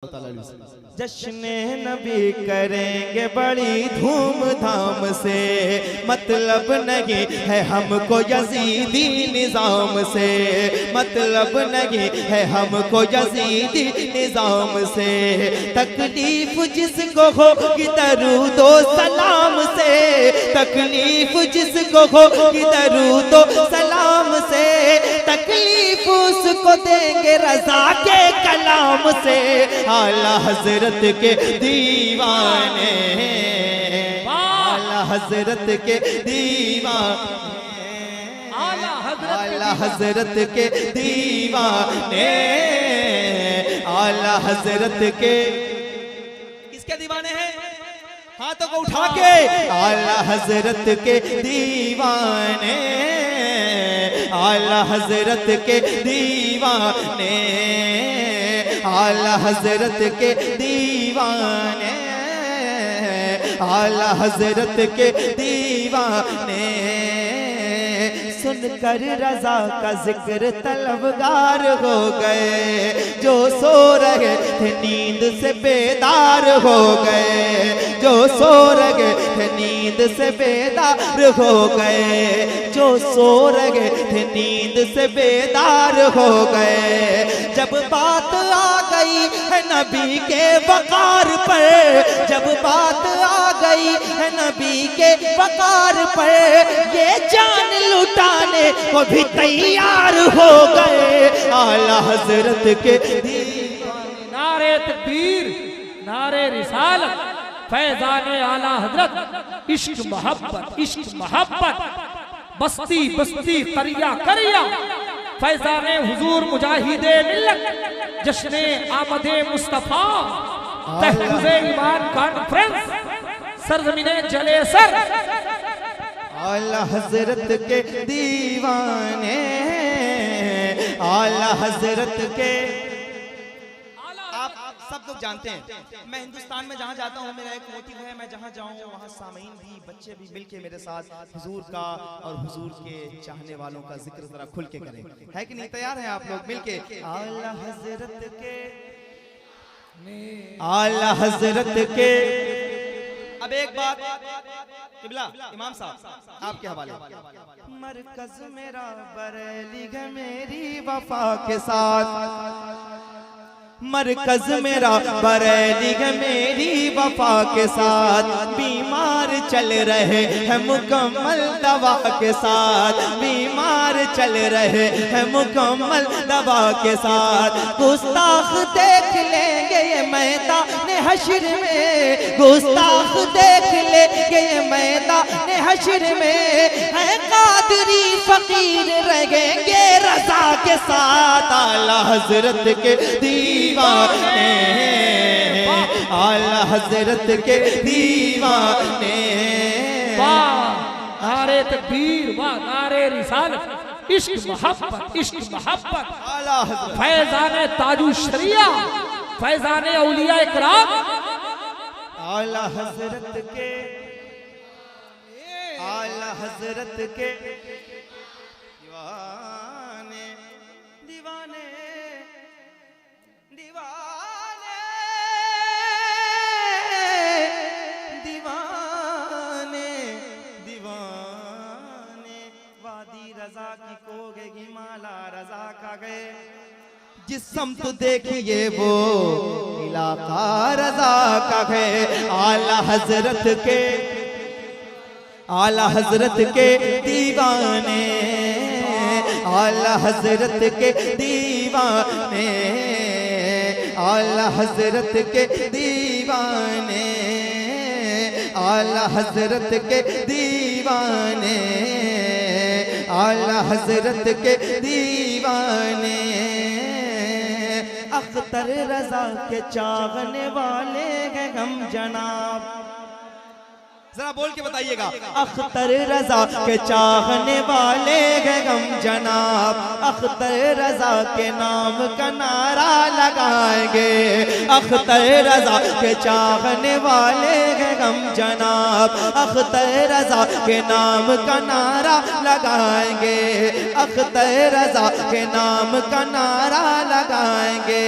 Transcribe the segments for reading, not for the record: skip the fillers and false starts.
जश्न नबी करेंगे बड़ी धूमधाम से, मतलब नहीं है हमको यजीदी निज़ाम से, मतलब नहीं है हमको यजीदी निज़ाम से। तकलीफ जिसको होगी दरूदो सलाम से, तकलीफ जिसको होगी दरूदो सलाम से, तकलीफ उसको देंगे रज़ा के कलाम से। आला हजरत के दीवाने, आला हजरत के दीवाने, आला हजरत के दीवाने, आला हजरत के किसके दीवाने हैं? हाथों को उठा के। आला हजरत के दीवाने, आला हजरत के दीवाने, आला हजरत के दीवाने, आला हजरत के दीवाने। सुनकर रज़ा का जिक्र तलबगार हो गए, जो सो रहे थे नींद से बेदार हो गए, जो सो रहे थे नींद से बेदार हो गए, जो सो रहे थे नींद से बेदार हो गए। जब बात आ गई है नबी के वक़ार पर, जब बात आ गई है नबी के वक़ार पर, ये जान लुटाने को भी तैयार हो गए। आला हजरत के दीवाने। नारे तकबीर, नारे रिसालत, फैज़ाने आला हजरत, इश्क मोहब्बत, इश्क मोहब्बत, बस्ती बस्ती करिया करिया, फैज़ाने हुजूर मुजाहिदे मिल्लत, जश्ने आमदे मुस्तफा, तहफ़्फ़ुज़े ईमान कॉन्फ्रेंस, सरज़मीने जले सर। आला हजरत के दीवाने, आला हजरत के। आप सब लोग जानते हैं, मैं हिंदुस्तान में जहाँ जाता हूँ मेरा एक मोटिव है, मैं जहाँ जाऊँ वहाँ सामीन भी, बच्चे भी मिलके मेरे साथ हुजूर का और हुजूर के चाहने वालों का जिक्र जरा खुल के करें। है कि नहीं? तैयार हैं आप लोग मिलके? आला हजरत के, आला हजरत के। अब एक बात किबला इमाम साहब आपके हवाले। मरकज मेरा बरेली है मेरी वफा के साथ, मरकज मेरा बरेली है मेरी वफा के साथ, बीमार चल रहे हैं मुकम्मल दवा के साथ, बीमार चल रहे हैं मुकम्मल दवा के साथ। गुस्ताख देख लेंगे ये मैदान हश्र में, गुस्ताख देख लेंगे ये मैदान हश्र में, है कादरी फकीर रहेंगे रज़ा के साथ। आला हजरत के दीवाने, आला हजरत के दीवाने। वाह नारे तकबीर, वाह नारे रिसालत, इश्क मोहब्बत, इश्क मोहब्बत, आला हजरत फैज़ाने ताजु शरिया, फैज़ाने औलिया इकराम, आला हजरत के, आला हजरत के दीवाने, दीवाने, दीवाने, दीवाने, दीवाने। वादी रज़ा की कोगेगी माला रज़ा का गए, जिस समत देखिए वो इलाका रज़ा का है। आला हजरत के, आला हजरत के दीवाने, आला हजरत के दीवाने, आला हजरत के दीवाने, आला हजरत के दीवाने, आला हजरत के दीवाने। अख्तर रज़ा के चाहने वाले हैं हम जनाब, जरा बोल के बताइएगा। अख्तर रजा के चाहने वाले हैं हम जनाब, अख्तर रजा के नाम का नारा लगाएंगे। अख्तर रजा के चाहने वाले हैं हम जनाब, अख्तर रजा के नाम का नारा लगाएंगे। अख्तर रजा के नाम का नारा लगाएंगे।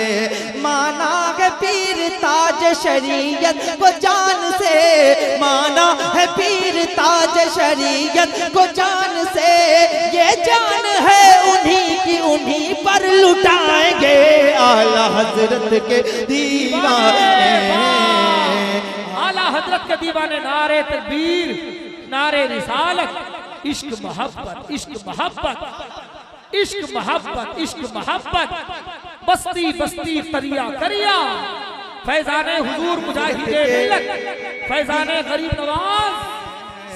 माना है पीर ताज शरीयत को जान से, माना है पीर ताज शरीयत को जान से, ये जान है उन्हीं की, उन्हीं पर लुटाएंगे। आला हजरत के दीवाने, आला हजरत के दीवाने। नारे तकबीर, नारे रिसालत, इश्क मोहब्बत, इश्क मोहब्बत, इश्क मोहब्बत, इश्क मोहब्बत। बस्ती बस्ती करिया करिया, फैजाने हुजूर मुजाहिदे मिल्लत, फैजाने गरीब नवाज,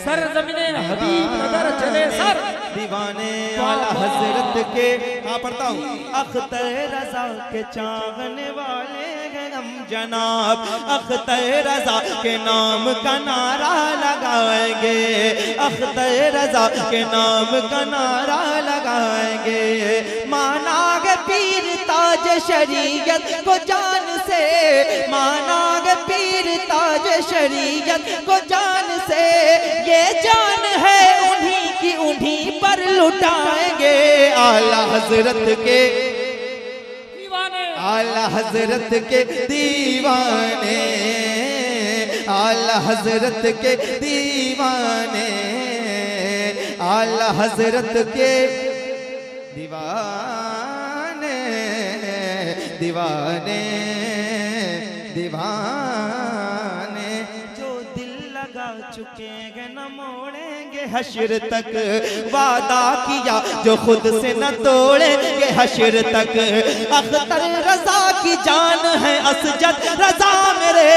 सरजमीने हबीब नजर चले सर। दीवाने आला हजरत के, हाँ पढ़ता हूँ। अख्तर रजा के चाहने वाले हैं हम जनाब, अख्तर रजा के नाम का नारा लगाएंगे। अख्तर रजा के नाम का नारा लगाएंगे। माना है पीर ताज शरीयत को जान से, माना है पीर ताज शरीयत को जान से, ये जान है उन्हीं की, उन्हीं पर लुटाएंगे। आला हजरत के दीवाने, आला हजरत के दीवाने, आला हजरत के दीवाने, आला हजरत के दीवाने, दीवाने, दीवाने। जो दिल लगा चुके हैं न मोड़ेंगे हश्र तक, वादा किया जो खुद से न तोड़ेंगे हश्र तक। अख्तर रजा की जान है असजद रजा मेरे,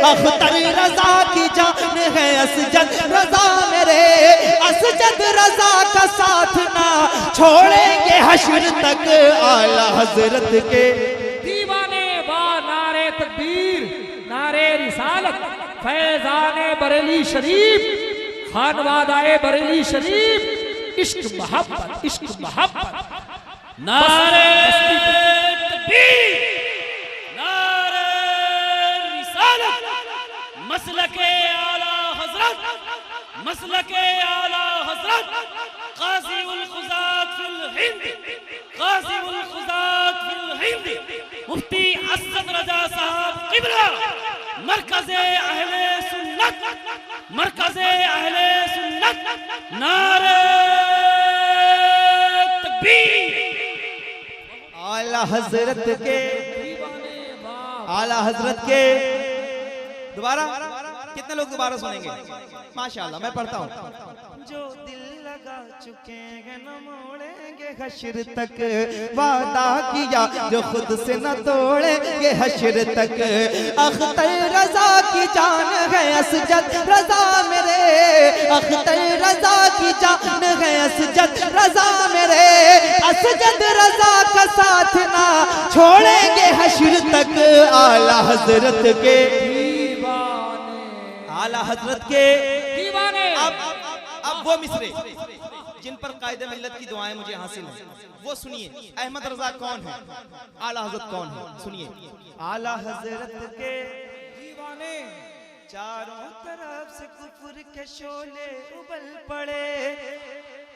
अख्तर रजा की जान है असजद रजा मेरे। असजद रजा का साथ ना छोड़ेंगे हश्र तक। आला हजरत के दीवाने बा नारे तकबीर, नारे रिसालत, फैजाने बरेली शरीफ, खानवादाए बरेली शरीफ, इश्क मोहब्बत, इश्क मोहब्बत। नारे तकबीर, नारे रिसालत, मसलके आला हजरत, मसलके आला हजरत, काज़ी उल क़ुज़ात फिल हिंद, काज़ी उल क़ुज़ात फिल हिंद, मुफ्ती असद रजा साहब क़िबला, मरकज़े अहले सुन्नत, मरकज़े अहले सुन्नत। नारे तकबीर। आला हजरत के, आला हजरत के। दोबारा कितने लोग दोबारा सुनेंगे? माशाअल्लाह, मैं पढ़ता हूँ। जो दिल लगा चुके हैं न मोड़ेंगे हश्र तक, वादा किया जो खुद से न तोड़ेंगे हश्र तक। अख्तर रजा की जान है असजद रजा मेरे, अख्तर रजा की जान है असजद रजा मेरे। असजद रजा का साथ ना छोड़ेंगे हश्र तक। आला हजरत के दीवाने, आला हजरत के दीवाने। अब वो मिसरे जिन पर कायदे मिल्लत की दुआएं मुझे हासिल हैं, वो सुनिए। अहमद रजा कौन है, आला हजरत कौन है, सुनिए। आला हजरत के दीवाने, चारों तरफ से कुफ्र के शोले उबल पड़े,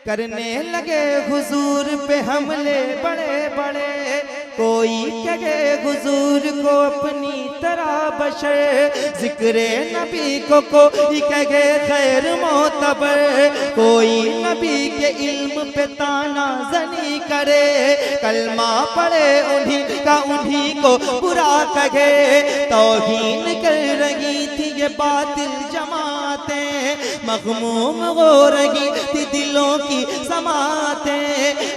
करने लगे हुजूर पे हमले बड़े बड़े। कोई कहे हुजूर को अपनी तरह बशर, जिक्रे नबी को कोई कहे खैर मोतबर। कोई नबी के इल्म पे ताना जनी करे, कलमा पढ़े उन्हीं का उन्हीं को बुरा कहे। तौहीन कर रही थी ये बातिल जमातें, मग़मूम हो रही थी दिलों की समातें।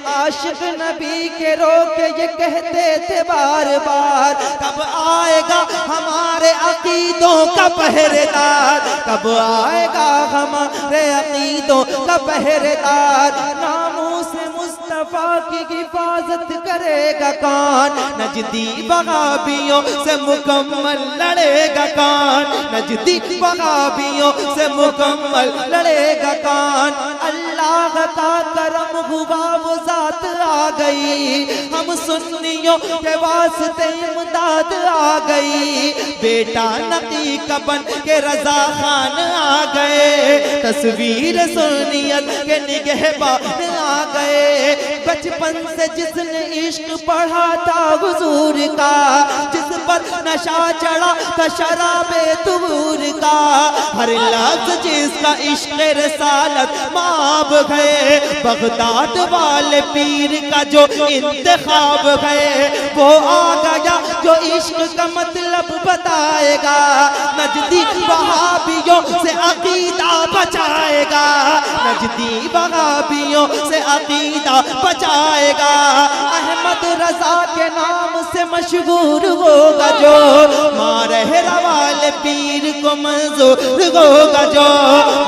आशिक नबी के रोके ये कहते थे बार बार, कब आएगा हमारे अकीदों का पहरेदार, कब आएगा हमारे अकीदों का पहरेदार। नामूस मुस्तफा मुस्तफा की हिफाजत करेगा कौन? नजदी वहाबियों से मुकम्मल लड़ेगा कौन? नजदी वहाबियों से मुकम्मल लड़ेगा कौन? अल्लाह का करम हुआ वो जात आ गई, हम सुन्नियों के वास्ते इमदाद आ गई। बेटा नकी का बन के रजा खान आ गए, तस्वीर सुन्नियत के निगहबान आ गए। बचपन से जिसने इश्क पढ़ा था हुजूर का, जिस पर नशा चढ़ा था शराबे तुहूर का, हर लफ्ज़ जिसका इश्क रसालत माब है, बगदाद वाले पीर का जो इंतखाब है, वो आ गया जो इश्क का मतलब बताएगा। नजदी वहाबियों से अकीदा बचाएगा, नजदी वहाबियों से अकीदा बचाएगा। अहमद रजा के नाम से मशहूर होगा जो, मारहरा वाले पीर को मंजूर होगा जो,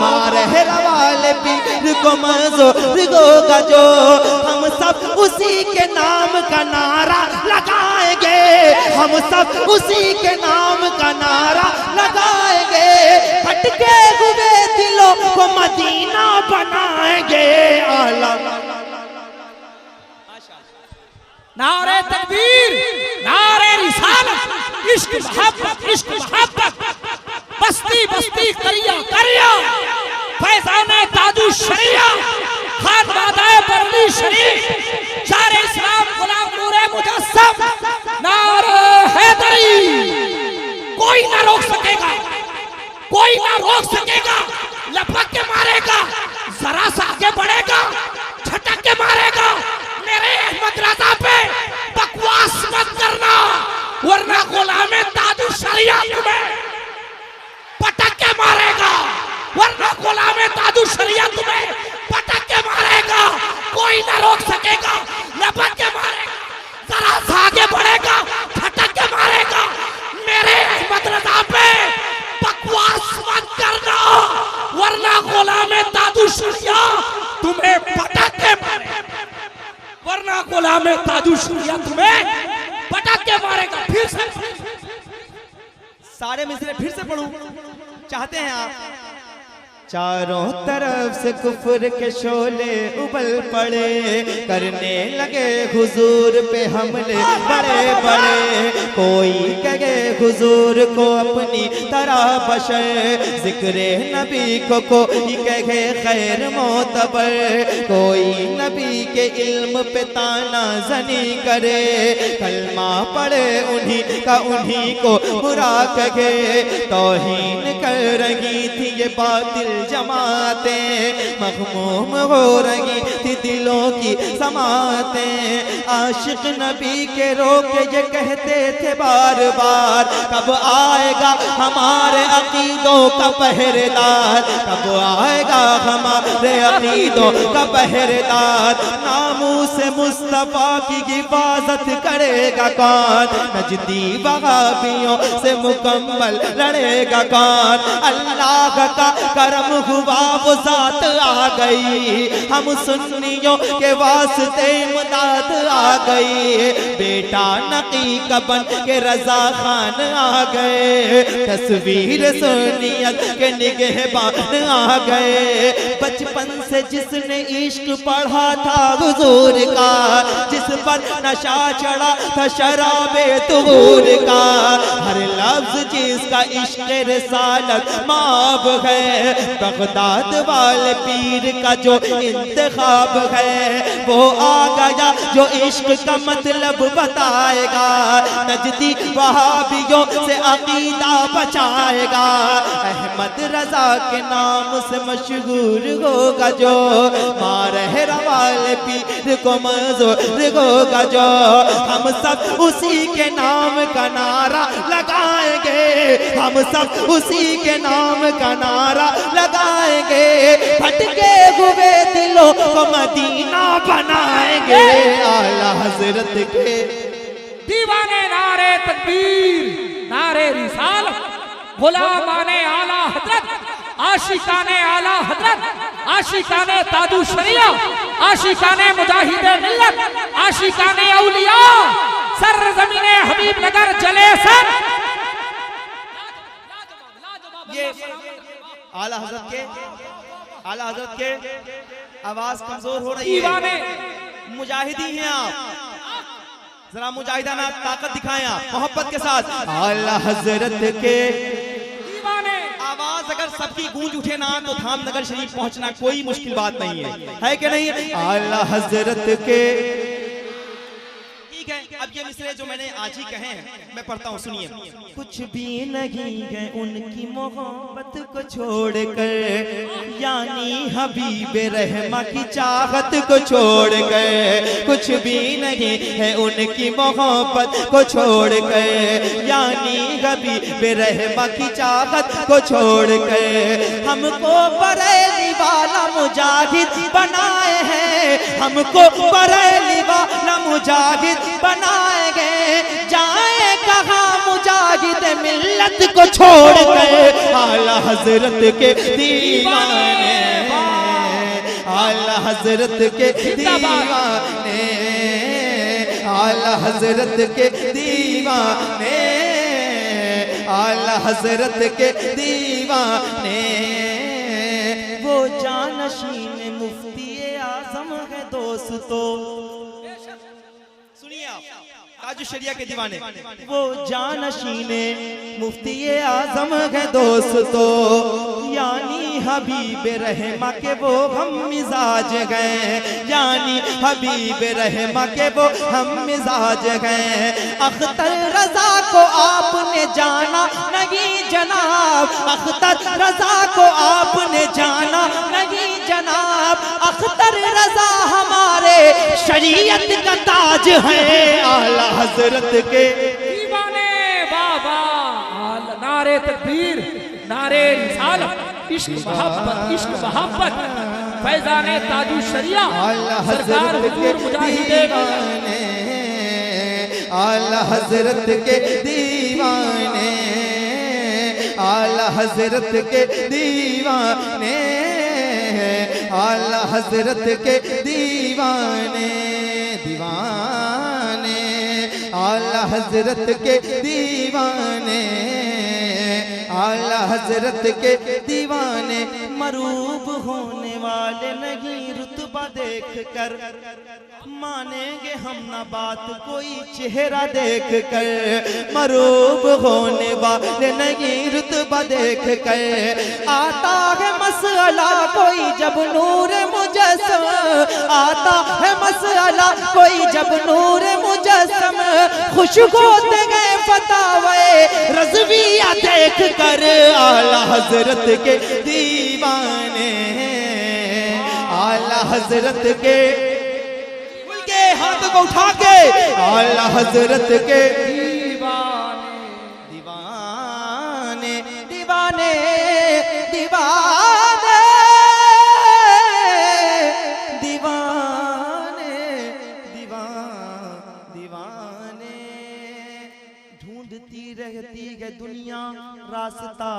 मारहरा वाले पीर को मंजूर होगा जो। हम सब उसी के नाम का नारा लगाएंगे, हम सब उसी के नाम का नारा लगाएंगे। भटके हुए दिलों को मदीना बनाएंगे। आला नारे तकबीर, नारे रिसालत, इश्क मोहब्बत, इश्क मोहब्बत, बस्ती बस्ती करिया करिया, फैज़ाने ताजु शरिया, खानवादाए बरली शरीफ, शारे इस्लाम गुलाम नूरे मुजस्सम, नारे हैदरी। कोई ना रोक सकेगा, कोई ना रोक सकेगा। लपक के मारेगा, जरा सा आगे बढ़ेगा, झटक के मारेगा। मेरे अहमद रजा पे बकवास मत करना, वरना गुलामे ताजु शरिया तुम्हें पटक के मारेगा, वरना गुलामे ताजु शरिया तुम्हें पटक के मारेगा। कोई ना रोक सकेगा, लपक के मारेगा, जरा सा आगे बढ़ेगा, झटक के मारेगा। मेरे अहमद रजा पे बकवास मत करना, वरना गुलामे ताजु शरिया तुम्हें पटक के मारेगा, वरना गुलामे ताजु शरिया तुम्हें पटक के मारेगा। फिर से सारे मिसरे फिर से पढ़ूं, चाहते हैं आप? चारों तरफ से कुफ्र के शोले उबल पड़े, करने लगे हुजूर पे हमले बड़े बड़े। कोई कहे हुजूर को अपनी तरह बशर, जिक्रे नबी को कोई कहे खैर मोतबर। कोई नबी के इल्म पे ताना जनी करे, कलमा पढ़े उन्हीं का उन्हीं को बुरा कहे। तौहीन कर रही थी ये बातिल जमातें, मखमूम हो रही थी दिलों की समातें। आशिक नबी के रोके ये कहते थे बार बार, कब आएगा हमारे अकीदों का पहरेदार, कब आएगा हमारे अकीदों का पहरेदार। नामूस मुस्तफा की हिफाजत करेगा कौन? नजदी वहाबियों से मुकम्मल लड़ेगा कौन? अल्लाह का करम हुआ वो जात आ गई, हम सुन्नियों के वास्ते इमदाद आ गई। बेटा नकी का बन के रजा खान आ गए, तस्वीर सुन्नियत के निगहबान आ गए। बचपन से जिसने इश्क पढ़ा था हुजूर का, जिस पर नशा चढ़ा था शराबे तुहूर का, हर लफ्ज जिसका इश्क रसालत माब है, बगदाद वाले पीर का जो इंतखाब है, वो आ गया जो इश्क का मतलब बताएगा। नजदी वहाबियों से अकीदा बचाएगा। अहमद रजा के नाम से मशहूर होगा जो, मारहरा वाले पीर को मंजूर होगा जो। हम सब उसी के नाम का नारा लगाएंगे, हम सब उसी के नाम का नारा लगाएंगे। भटके हुए दिलों को मदीना बनाएंगे। आला हजरत के दीवाने नारे तकबीर, नारे रिसालत, गुलामाने आला हजरत, आशिकाने आला हजरत, आशिकाने ताजु शरिया, आशिकाने मुजाहिदे मिल्लत, आशिकाने औलिया, सरज़मीने हबीब नगर जले सर। ये आला हजरत के आवाज कमजोर हो रही है। मुजाहिदी हैं आप, जरा मुजाहिदाना ताकत दिखाएं आप मोहब्बत के साथ। आला हजरत के आवाज अगर सबकी गूंज उठे ना तो धामनगर शरीफ पहुंचना कोई मुश्किल बात नहीं है कि नहीं? आला हजरत के। ठीक है, अब ये मिसरे जो मैंने आज ही कहे हैं मैं पढ़ता हूँ, सुनिए। कुछ भी नहीं है उनकी मोहब्बत को छोड़कर, यानी हबीब रहमा की चाहत को छोड़कर। कुछ भी नहीं है उनकी मोहब्बत को छोड़कर, यानी हबीब रहमा की चाहत को छोड़कर। हमको बरेली वाला मुजाहिद बनाए हैं, हमको बरेली वाला मुजाहिद बनाएंगे। जाए कहाँ मुजाहिद मिल्लत को छोड़ गए। आला हजरत के दीवाने, आला हजरत के दीवाने, आला हजरत के दीवाने, आला हजरत के दीवाने। वो जानशीन मुफ्ती आजम है दोस्तों, सुनिए आप, ताजु शरिया के दीवाने। वो जानशीने मुफ्ती आजम है दोस्तों, यानी हबीब रहमा के वो हम मिजाज गए, यानी हबीब रहमा के वो हम मिजाज गए। अख्तर रजा को आपने जाना नहीं जनाब, अख्तर रजा को आपने जाना नहीं जनाब। अख्तर रजा हमारे शरीयत का ताज है। आला हजरत के दीवाने बाबा। नारे तकबीर, नारे रिसालत, इश्क मोहब्बत, इश्क मोहब्बत। फैजाने ताजु शरिया, सरकार हुजूर मुजाहिदे दीवाने, आला हजरत के दीवाने, आला हजरत के दीवाने, आला हजरत के दीवाने, दीवाने आला हजरत के दीवाने, आला हजरत के दीवाने। मरूब होने वाले नहीं रुतबा देख कर, मानेंगे हम ना बात कोई चेहरा देख कर। मरूब होने वाले नहीं रुतबा देख कर, आता है मसला कोई जब नूर मुजस्सम, आता है मसला कोई जब नूर मुजस्सम। खुश होते गए फतावे रज़विया देख कर। आला हजरत के दीवाने, आला हजरत के हाथ को उठा के, आला हजरत के दीवाने, दीवाने दीवाने दीवाने दीवाने दीवाने। ढूंढती रहती है दुनिया रास्ता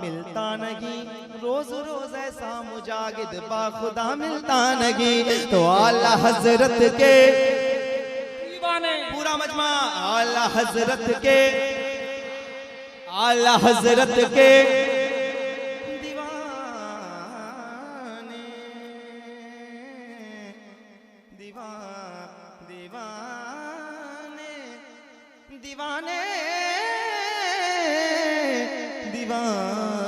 मिलता नहीं, रोज रोज ऐसा मुजाहिद बाखुदा मिलता नहीं। तो आला हजरत के दीवाने, पूरा मजमा आला हजरत के, आला हजरत के दीवाने, दीवाने दीवाने दीवाने।